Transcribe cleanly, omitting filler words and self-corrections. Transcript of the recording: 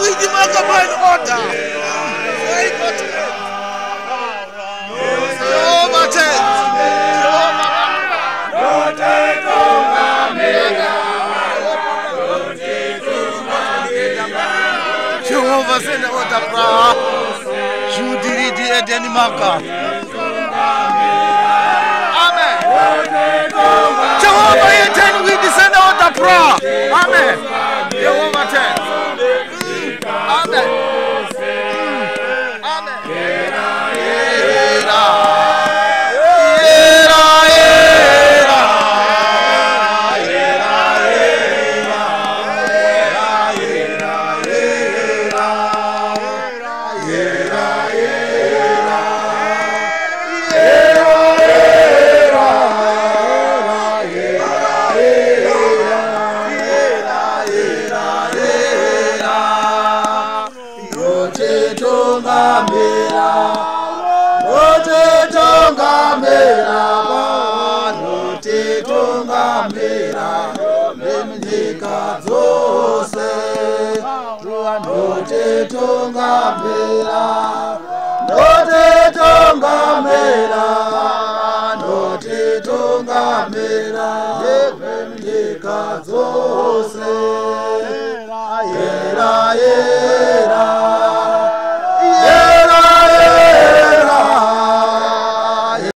with the Magaban order. Very good. Jehovah says, Jehovah send the order prayer. Judy the Denimaka. Amen. Jehovah intend we descend out the prayer. Amen. Jehovah says. Amen. Amen. Yeah.